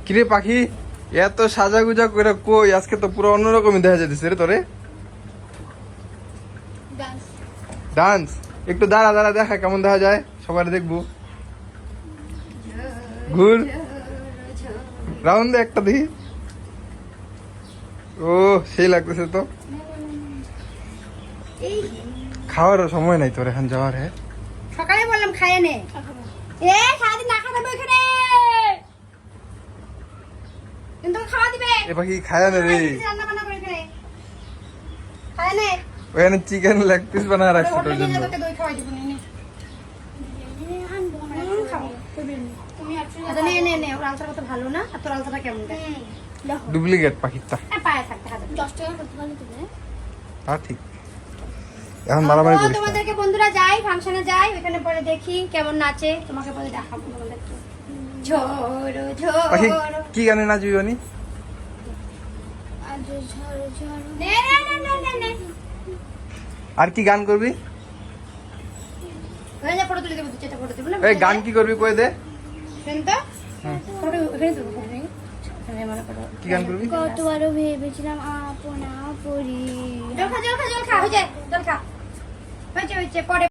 কিরে পাখি, এত সাজা গুজা করে কই? আজকে তো পুরো অন্যরকমই দেখা যাচ্ছে রে তোরে। ডান্স? একটু দাঁড়া দাঁড়া, দেখা কেমন দেখা যায়, সবাই দেখবো। ঘুর রাউন্ড দে একটা দেখি। ও সেই লাগতেছে তো। খাওয়ার সময় নাই তোর এখন যাওয়ার। হ্যাঁ সকালে বললাম খাইয়ে নে। এ সারাদিন না খাওয়া এখানে কিন্তু খাওয়া দিবে। এ পাখি খায় না রে। রান্না বান্না করে এখানে খাইয়ে নে। ওখানে চিকেন লেগ পিস বানায় রাখছে তোর জন্য। তোকে দই খাওয়াই দিব নে। তুমি আচ্ছা নে নে নে, ওর আলতাটা কত ভালো না? আর তোর আলতাটা কেমন দেখ? ডুপ্লিকেট পাখিটা। পায়ে থাকতে হবে 10 টাকা করতে পারলে তুমি। হ্যাঁ ঠিক। এখন মারামারি করিস না। তোমাদেরকে বন্ধুরা যাই ফাংশনে যাই, ওখানে পরে দেখি কেমন নাচে, তোমাকে পরে দেখাবো তোমাদেরকে। ঝোড়ো পাখি ঝোড়ো কি গানে নাচবি বানি? আজ ঝড় ঝড় নে নে নে নে নে নে। আর কি গান করবি? ওখানে যা ফটো তুলে দেবো, 2-4টা ফটো দেবো না? এই গান কি করবি কই দে। শুন তো ফটো ওখানে দেবো, ফটো নেই ওখানে মনে করো। কি গান করবি? কতবারও ভেবেছিলাম আপনা পরি। জল খা জল খা জল খা, হয়ে যায় জল খা, হয়েছে হয়েছে পরে